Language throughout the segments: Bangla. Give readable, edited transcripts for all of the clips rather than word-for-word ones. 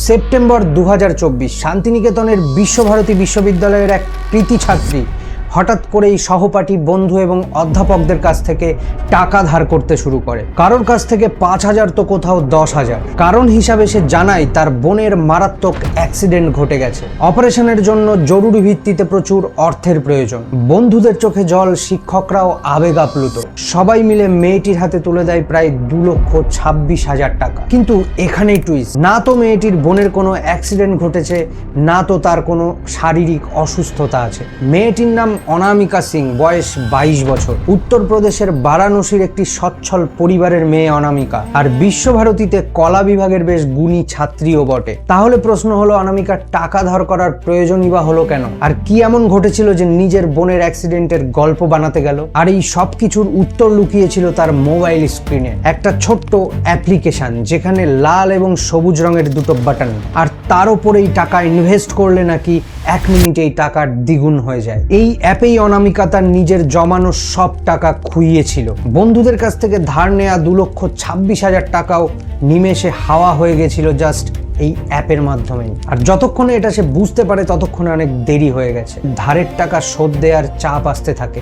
সেপ্টেম্বর 2024 শান্তিনিকেতনের বিশ্বভারতী বিশ্ববিদ্যালয়ের এক কৃতি ছাত্রী হঠাৎ করেই সহপাঠী, বন্ধু এবং অধ্যাপকদের কাছ থেকে টাকা ধার করতে শুরু করে। কারোর কাছ থেকে 5,000 তো কোথাও 10,000। কারণ হিসাবে সে জানায় তার বোনের মারাত্মক অ্যাক্সিডেন্ট ঘটে গেছে। অপারেশনের জন্য জরুরি ভিত্তিতে প্রচুর অর্থের প্রয়োজন। বন্ধুদের চোখে জল, শিক্ষকরাও আবেগ আপ্লুত। সবাই মিলে মেয়েটির হাতে তুলে দেয় প্রায় 2,26,000 টাকা। কিন্তু এখানেই টুইস্ট, না তো মেয়েটির বোনের কোনো অ্যাক্সিডেন্ট ঘটেছে, না তো তার কোনো শারীরিক অসুস্থতা আছে। মেয়েটির নাম অনামিকা সিং, বয়স 22 বছর। উত্তরপ্রদেশের বারাণসীর একটি সচ্ছল পরিবারের মেয়ে অনামিকা, আর বিশ্বভারতীতে কলা বিভাগের বেশ গুণী ছাত্রীও বটে। তাহলে প্রশ্ন হলো, অনামিকার টাকা ধার করার প্রয়োজনই বা হলো কেন? আর কি এমন ঘটেছিল যে নিজের বোনের অ্যাক্সিডেন্টের গল্প বানাতে গেল? আর এই সব কিছুর উত্তর লুকিয়েছিল তার মোবাইল স্ক্রিনে, একটা ছোট্ট অ্যাপ্লিকেশন যেখানে লাল এবং সবুজ রঙের দুটো বাটন। আর তার উপরেই টাকা ইনভেস্ট করলে নাকি 1 মিনিটেই টাকার দ্বিগুণ হয়ে যায়। এই অ্যাপেই অনামিকা তার নিজের জমানো সব টাকা খুইয়েছিল। বন্ধুদের কাছ থেকে ধার নেওয়া 2,26,000 টাকাও নিমেষে হাওয়া হয়ে গেছিল জাস্ট এই অ্যাপের মাধ্যমেই। আর যতক্ষণে এটা সে বুঝতে পারে ততক্ষণে অনেক দেরি হয়ে গেছে। ধারের টাকা শোধ দেওয়ার চাপ আসতে থাকে।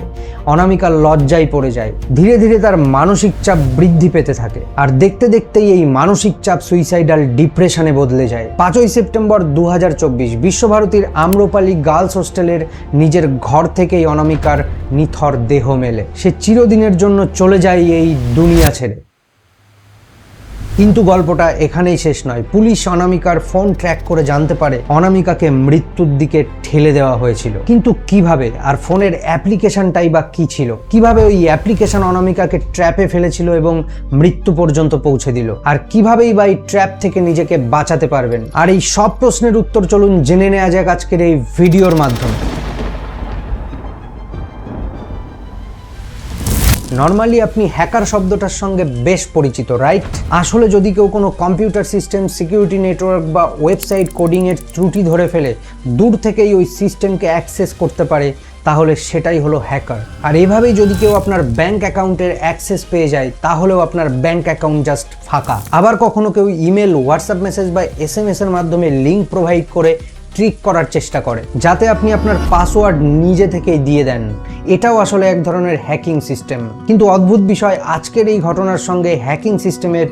অনামিকা লজ্জায় পড়ে যায়। ধীরে ধীরে তার মানসিক চাপ বৃদ্ধি পেতে থাকে। আর দেখতে দেখতেই এই মানসিক চাপ সুইসাইডাল ডিপ্রেশনে বদলে যায়। 5ই সেপ্টেম্বর 2024 বিশ্বভারতীর আম্রপালি গার্লস হোস্টেলের নিজের ঘর থেকেই অনামিকার নিথর দেহ মেলে। সে চিরদিনের জন্য চলে যায় এই দুনিয়া ছেড়ে। কিন্তু গল্পটা এখানেই শেষ নয়। পুলিশ অনামিকার ফোন ট্র্যাক করে জানতে পারে অনামিকাকে মৃত্যুর দিকে ঠেলে দেওয়া হয়েছিল। কিন্তু কিভাবে? আর ফোনের অ্যাপ্লিকেশনটাই বা কি ছিল? কিভাবে ওই অ্যাপ্লিকেশন অনামিকাকে ট্র্যাপে ফেলেছিল এবং মৃত্যু পর্যন্ত পৌঁছে দিল? আর কিভাবেই বা এই ট্র্যাপ থেকে নিজেকে বাঁচাতে পারবেন? আর এই সব প্রশ্নের উত্তর চলুন জেনে নেওয়া যাক আজকের এই ভিডিওর মাধ্যমে। নর্মালি আপনি হ্যাকার শব্দটার সঙ্গে বেশ পরিচিত, রাইট? আসলে যদি কেউ কোনো কম্পিউটার সিস্টেম, সিকিউরিটি নেটওয়ার্ক বা ওয়েবসাইট কোডিংয়ের ত্রুটি ধরে ফেলে দূর থেকেই ওই সিস্টেমকে অ্যাক্সেস করতে পারে, তাহলে সেটাই হলো হ্যাকার। আর এভাবেই যদি কেউ আপনার ব্যাংক অ্যাকাউন্টের অ্যাক্সেস পেয়ে যায়, তাহলেও আপনার ব্যাংক অ্যাকাউন্ট জাস্ট ফাঁকা। আবার কখনো কেউ ইমেল, হোয়াটসঅ্যাপ মেসেজ বা SMS এর মাধ্যমে লিঙ্ক প্রোভাইড করে ট্রিক করার চেষ্টা করে, যাতে আপনি আপনার পাসওয়ার্ড নিজে থেকেই দিয়ে দেন। এটাও আসলে এক ধরনের হ্যাকিং সিস্টেম। কিন্তু অদ্ভুত বিষয়, আজকের এই ঘটনার সঙ্গে হ্যাকিং সিস্টেমের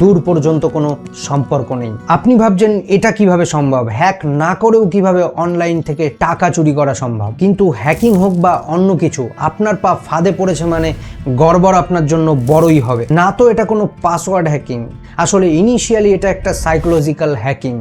দূর পর্যন্ত কোনো সম্পর্ক নেই। আপনি ভাবছেন এটা কিভাবে সম্ভব? হ্যাক না করেও কিভাবে অনলাইন থেকে টাকা চুরি করা সম্ভব? কিন্তু হ্যাকিং হোক বা অন্য কিছু, আপনার পা ফাঁদে পড়েছে মানে গড়বড় আপনার জন্য বড়ই হবে। না তো এটা কোনো পাসওয়ার্ড হ্যাকিং, আসলে ইনিশিয়ালি এটা একটা সাইকোলজিক্যাল হ্যাকিং।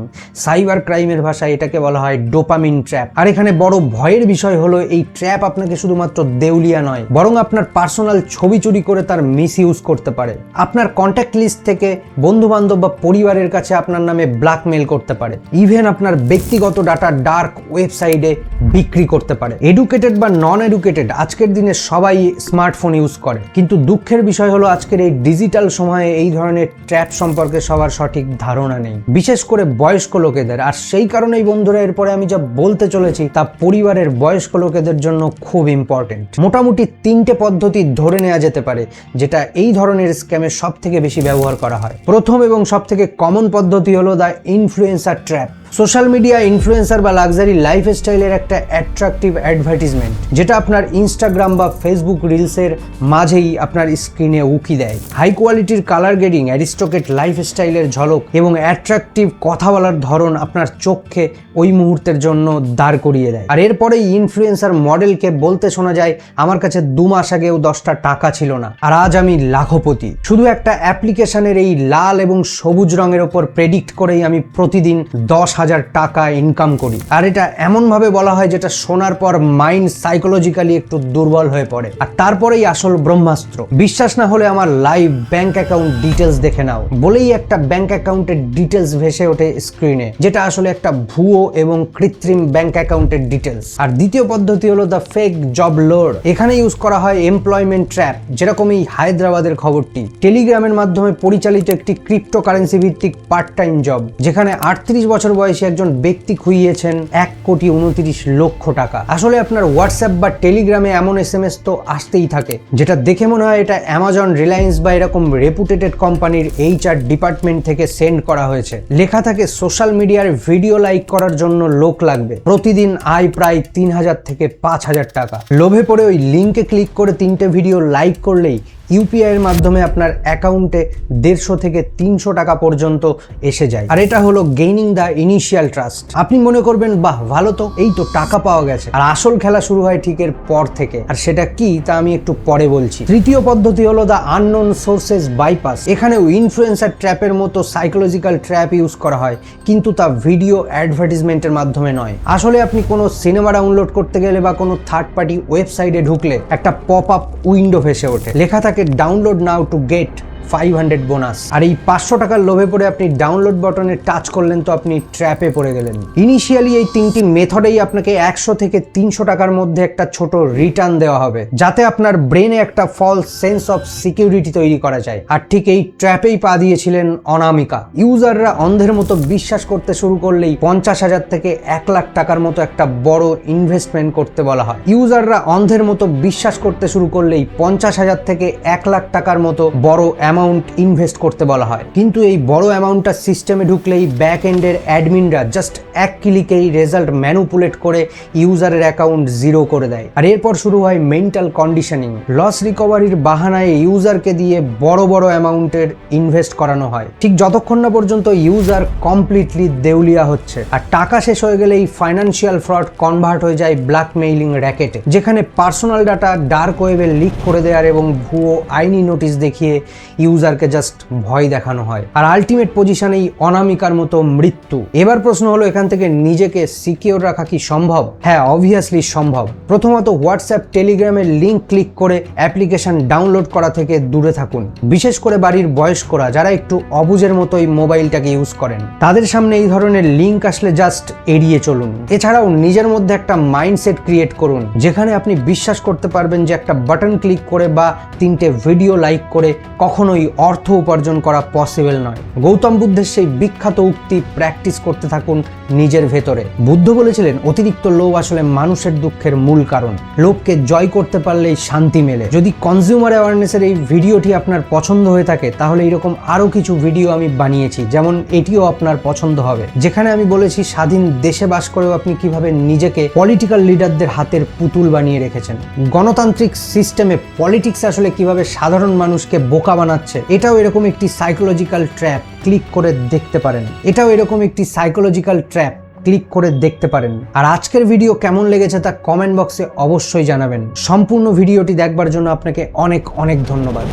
সাইবার ক্রাইমের ভাষায় এটাকে বলা হয় ডোপামিন ট্র্যাপ। আর এখানে বড় ভয়ের বিষয় হলো, এই ট্র্যাপ আপনাকে শুধুমাত্র দেউলিয়া নয়, বরং আপনার পার্সোনাল ছবি চুরি করে তার মিসইউজ করতে পারে। আপনার কন্ট্যাক্ট লিস্ট থেকে বন্ধু বান্ধব বা পরিবারের কাছে আপনার নামে ব্ল্যাকমেল করতে পারে। ইভেন আপনার ব্যক্তিগত ডাটা ডার্ক ওয়েবসাইটে বিক্রি করতে পারে। এডুকেটেড বা নন এডুকেটেড, আজকের দিনে সবাই স্মার্টফোন ইউজ করে। কিন্তু দুঃখের বিষয় হলো, আজকের এই ডিজিটাল সময়ে এই ধরনের ট্র্যাপ সম্পর্কে সবার সঠিক ধারণা নেই, বিশেষ করে বয়স্ক লোকেদের। আর সেই কারণেই বন্ধুরা, এরপরে আমি যা বলতে চলেছি তা পরিবারের বয়স্ক লোকেদের জন্য খুব ইম্পর্টেন্ট। মোটামুটি 3টে পদ্ধতি ধরে নেওয়া যেতে পারে যেটা এই ধরনের স্ক্যামে সব থেকে বেশি ব্যবহার করা হয়। প্রথম এবং সব থেকে কমন পদ্ধতি হলো the influencer trap. Social media influencer বা লাক্সারি লাইফস্টাইলের একটা অ্যাট্রাকটিভ অ্যাডভার্টিজমেন্ট, যেটা আপনার ইনস্টাগ্রাম বা ফেসবুক রিলসের মাঝেই আপনার স্ক্রিনে উকি দেয়। হাই কোয়ালিটির কালার গ্রেডিং, অ্যারিস্টোক্রেট লাইফস্টাইলের ঝলক এবং অ্যাট্রাকটিভ কথা বলার ধরন আপনার চোখকে ওই মুহূর্তের জন্য দাঁড় করিয়ে দেয়। আর এরপরেই ইনফ্লুয়েন্সার মডেলকে বলতে শোনা যায়, আমার কাছে 2 মাস আগেও 10টা টাকা ছিল না, আর আজ আমি লাখপতি। শুধু একটা অ্যাপ্লিকেশনের এই লাল এবং সবুজ রঙের ওপর প্রেডিক্ট করেই আমি প্রতিদিন 10,000 টাকা ইনকাম করি। আর এটা এমন ভাবে বলা হয় যেটা শোনার পর মাইন্ড সাইকোলজিক্যালি একটু দুর্বল হয়ে পড়ে। আর তারপরেই আসল ব্রহ্মাস্ত্র। বিশ্বাস না হলে আমার লাইভ ব্যাংক অ্যাকাউন্ট ডিটেলস দেখে নাও বলেই একটা ব্যাংক অ্যাকাউন্টের ডিটেলস ভেসে ওঠে স্ক্রিনে, যেটা আসলে একটা ভুয়ো এবং কৃত্রিম ব্যাংক অ্যাকাউন্টের ডিটেলস। আর দ্বিতীয় পদ্ধতি হলো দ্য ফেক জব লোড। এখানে ইউজ করা হয় এমপ্লয়মেন্ট ট্র্যাপ, যেরকম এই হায়দ্রাবাদের খবরটি। টেলিগ্রামের মাধ্যমে পরিচালিত একটি ক্রিপ্টোকারেন্সি ভিত্তিক পার্ট টাইম জব, যেখানে 38 বছর বয়সী মধ্যবয়সী একজন ব্যক্তি খুইয়েছেন 1,29,00,000 টাকা। আসলে আপনার হোয়াটসঅ্যাপ বা টেলিগ্রামে এমন SMS তো আসতেই থাকে, যেটা দেখে মনে হয় এটা অ্যামাজন, রিলায়েন্স বা এরকম রেপুটেটেড কোম্পানির HR ডিপার্টমেন্ট থেকে সেন্ড করা হয়েছে। লেখা থাকে সোশ্যাল মিডিয়ার ভিডিও লাইক করার জন্য লোক লাগবে, প্রতিদিন আয় প্রায় 3,000 থেকে 5,000 টাকা। লোভে পড়ে ওই লিঙ্কে ক্লিক করে 3টে ভিডিও লাইক করলেই ইউপিআই এর মাধ্যমে আপনার অ্যাকাউন্টে 150 থেকে 300 টাকা পর্যন্ত এসে যায়। আর এটা হলো গেইনিং দ্য ইনিশিয়াল ট্রাস্ট। আপনি মনে করবেন বাহ ভালো তো, এই তো টাকা পাওয়া গেছে। আর আসল খেলা শুরু হয় ঠিক এর পর থেকে, আর সেটা কি তা আমি একটু পরে বলছি। তৃতীয় পদ্ধতি হলো দ্য আননোন সোর্সেস বাইপাস। এখানেও ইনফ্লুয়েন্সার ট্র্যাপের মতো সাইকোলজিক্যাল ট্র্যাপ ইউজ করা হয়, কিন্তু তা ভিডিও অ্যাডভার্টাইজমেন্টের মাধ্যমে নয়। আসলে আপনি কোনো সিনেমা ডাউনলোড করতে গেলে বা কোনো থার্ড পার্টি ওয়েবসাইটে ঢুকলে একটা পপ আপ উইন্ডো ভেসে ওঠে, লেখা থাকে download now to get 500 bonus. আর এই 500 টাকার লোভে পড়ে আপনি ডাউনলোড বাটনে টাচ করলেন তো আপনি ট্র্যাপে পড়ে গেলেন। ইনিশিয়ালি এই 3টি মেথডেই আপনাকে 100 থেকে 300 টাকার মধ্যে একটা ছোট রিটার্ন দেওয়া হবে, যাতে আপনার ব্রেনে একটা ফলস সেন্স অফ সিকিউরিটি তৈরি করা যায়। আর ঠিক এই ট্র্যাপেই পা দিয়েছিলেন অনামিকা। ইউজাররা অন্ধের মতো বিশ্বাস করতে শুরু করলেই 50,000 থেকে 1 লাখ টাকার মতো একটা বড় ইনভেস্টমেন্ট করতে বলা হয়। ইউজাররা অন্ধের মতো বিশ্বাস করতে শুরু করলেই 50,000 থেকে 1 লাখ টাকার মতো বড় অ্যামাউন্ট ইনভেস্ট করতে বলা হয়। কিন্তু এই বড় অ্যামাউন্টটা সিস্টেমে ঢুকলেই ব্যাক এন্ডের অ্যাডমিনরা জাস্ট এক ক্লিকেই রেজাল্ট ম্যানুপুলেট করে ইউজারের অ্যাকাউন্ট জিরো করে দেয়। আর এরপর শুরু হয় মেন্টাল কন্ডিশনিং। লস রিকভারির বাহানায় ইউজারকে দিয়ে বড় বড় অ্যামাউন্টের ইনভেস্ট করানো হয়, ঠিক যতক্ষণ না পর্যন্ত ইউজার কমপ্লিটলি দেউলিয়া হচ্ছে। আর টাকা শেষ হয়ে গেলে এই ফাইন্যান্সিয়াল ফ্রড কনভার্ট হয়ে যায় ব্ল্যাকমেইলিং র্যাকেটে, যেখানে পার্সোনাল ডাটা ডার্ক ওয়েবে লিক করে দেওয়ার এবং ভুয়ো আইনি নোটিশ দেখিয়ে ইউজারকে জাস্ট ভয় দেখানো হয়। আর আলটিমেট পজিশনেই অনামিকার মতো মৃত্যু। এবার প্রশ্ন হলো, এখান থেকে নিজেকে সিকিউর রাখা কি সম্ভব? হ্যাঁ, অবভিয়াসলি সম্ভব। প্রথমত হোয়াটসঅ্যাপ, টেলিগ্রামের লিঙ্ক ক্লিক করে অ্যাপ্লিকেশন ডাউনলোড করা থেকে দূরে থাকুন। বিশেষ করে বাড়ির বয়স্করা যারা একটু অবুঝের মতোই মোবাইলটাকে ইউজ করেন, তাদের সামনে এই ধরনের লিঙ্ক আসলে জাস্ট এড়িয়ে চলুন। এছাড়াও নিজের মধ্যে একটা মাইন্ডসেট ক্রিয়েট করুন, যেখানে আপনি বিশ্বাস করতে পারবেন যে একটা বাটন ক্লিক করে বা 3টে ভিডিও লাইক করে কখনোই অর্থ উপার্জন করা পসিবল নয়। গৌতম বুদ্ধের সেই বিখ্যাত উক্তি প্র্যাকটিস করতে থাকুন নিজের ভেতরে। বুদ্ধ বলেছিলেন, অতিরিক্ত লোভ আসলে মানুষের দুঃখের মূল কারণ। লোভকে জয় করতে পারলেই শান্তি মেলে। যদি কনজিউমার অ্যাওয়ারনেসের এই ভিডিওটি আপনার পছন্দ হয়ে থাকে, তাহলে এরকম আরো কিছু ভিডিও আমি বানিয়েছি, যেমন এটিও আপনার পছন্দ হবে, যেখানে আমি বলেছি স্বাধীন দেশে বাস করেও আপনি কিভাবে নিজেকে পলিটিক্যাল লিডারদের হাতের পুতুল বানিয়ে রেখেছেন। গণতান্ত্রিক সিস্টেমে পলিটিক্স আসলে কিভাবে সাধারণ মানুষকে বোকা বানাচ্ছে, এটাও এরকম একটি সাইকোলজিক্যাল ট্র্যাপ। ক্লিক করে দেখতে পারেন। আর আজকের ভিডিও কেমন লেগেছে তা কমেন্ট বক্সে অবশ্যই জানাবেন। সম্পূর্ণ ভিডিওটি দেখবার জন্য আপনাকে অনেক অনেক ধন্যবাদ।